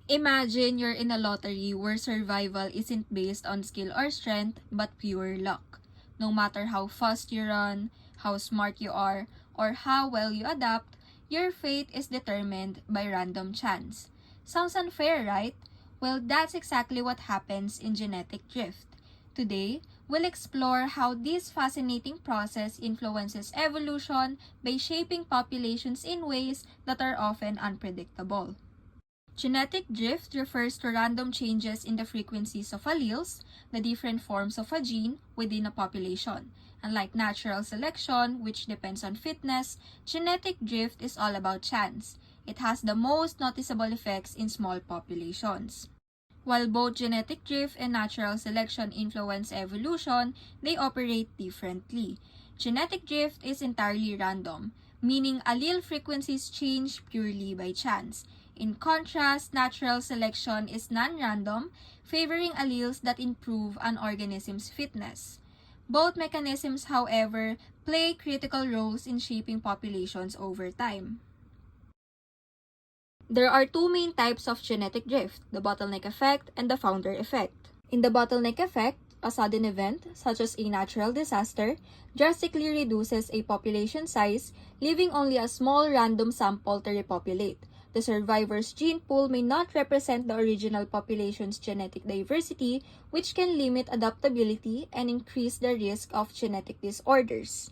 Imagine you're in a lottery where survival isn't based on skill or strength, but pure luck. No matter how fast you run, how smart you are, or how well you adapt, your fate is determined by random chance. Sounds unfair, right? Well, that's exactly what happens in genetic drift. Today, we'll explore how this fascinating process influences evolution by shaping populations in ways that are often unpredictable. Genetic drift refers to random changes in the frequencies of alleles, the different forms of a gene within a population. Unlike natural selection, which depends on fitness, genetic drift is all about chance. It has the most noticeable effects in small populations. While both genetic drift and natural selection influence evolution, they operate differently. Genetic drift is entirely random, meaning allele frequencies change purely by chance. In contrast, natural selection is non-random, favoring alleles that improve an organism's fitness. Both mechanisms, however, play critical roles in shaping populations over time. There are two main types of genetic drift, the bottleneck effect and the founder effect. In the bottleneck effect, a sudden event, such as a natural disaster, drastically reduces a population size, leaving only a small random sample to repopulate. The survivor's gene pool may not represent the original population's genetic diversity, which can limit adaptability and increase the risk of genetic disorders.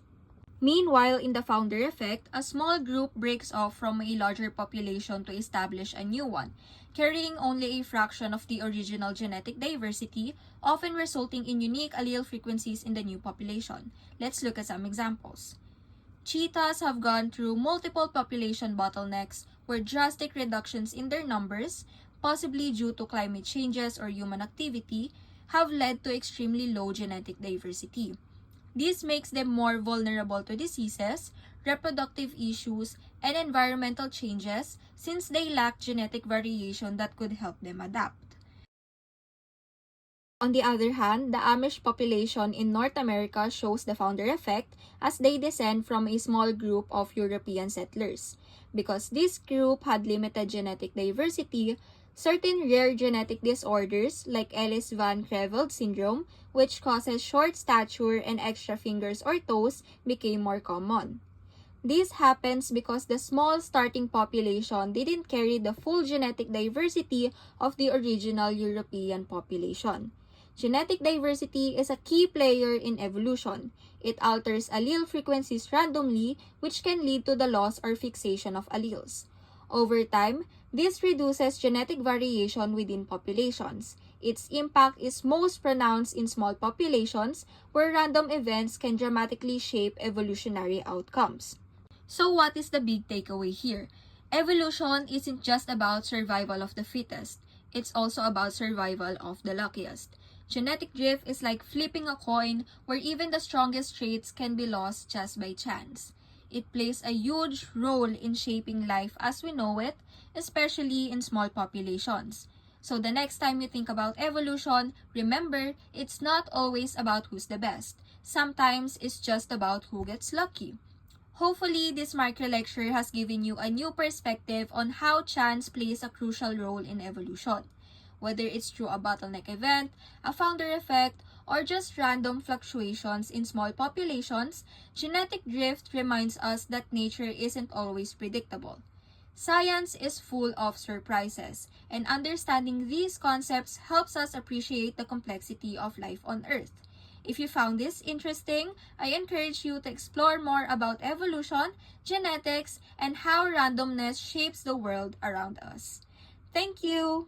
Meanwhile, in the founder effect, a small group breaks off from a larger population to establish a new one, carrying only a fraction of the original genetic diversity, often resulting in unique allele frequencies in the new population. Let's look at some examples. Cheetahs have gone through multiple population bottlenecks where drastic reductions in their numbers, possibly due to climate changes or human activity, have led to extremely low genetic diversity. This makes them more vulnerable to diseases, reproductive issues, and environmental changes since they lack genetic variation that could help them adapt. On the other hand, the Amish population in North America shows the founder effect as they descend from a small group of European settlers. Because this group had limited genetic diversity, certain rare genetic disorders like Ellis Van Creveld syndrome, which causes short stature and extra fingers or toes, became more common. This happens because the small starting population didn't carry the full genetic diversity of the original European population. Genetic diversity is a key player in evolution. It alters allele frequencies randomly, which can lead to the loss or fixation of alleles. Over time, this reduces genetic variation within populations. Its impact is most pronounced in small populations where random events can dramatically shape evolutionary outcomes. So what is the big takeaway here? Evolution isn't just about survival of the fittest. It's also about survival of the luckiest. Genetic drift is like flipping a coin where even the strongest traits can be lost just by chance. It plays a huge role in shaping life as we know it, especially in small populations. So the next time you think about evolution, remember, it's not always about who's the best. Sometimes it's just about who gets lucky. Hopefully, this micro-lecture has given you a new perspective on how chance plays a crucial role in evolution. Whether it's through a bottleneck event, a founder effect, or just random fluctuations in small populations, genetic drift reminds us that nature isn't always predictable. Science is full of surprises, and understanding these concepts helps us appreciate the complexity of life on Earth. If you found this interesting, I encourage you to explore more about evolution, genetics, and how randomness shapes the world around us. Thank you!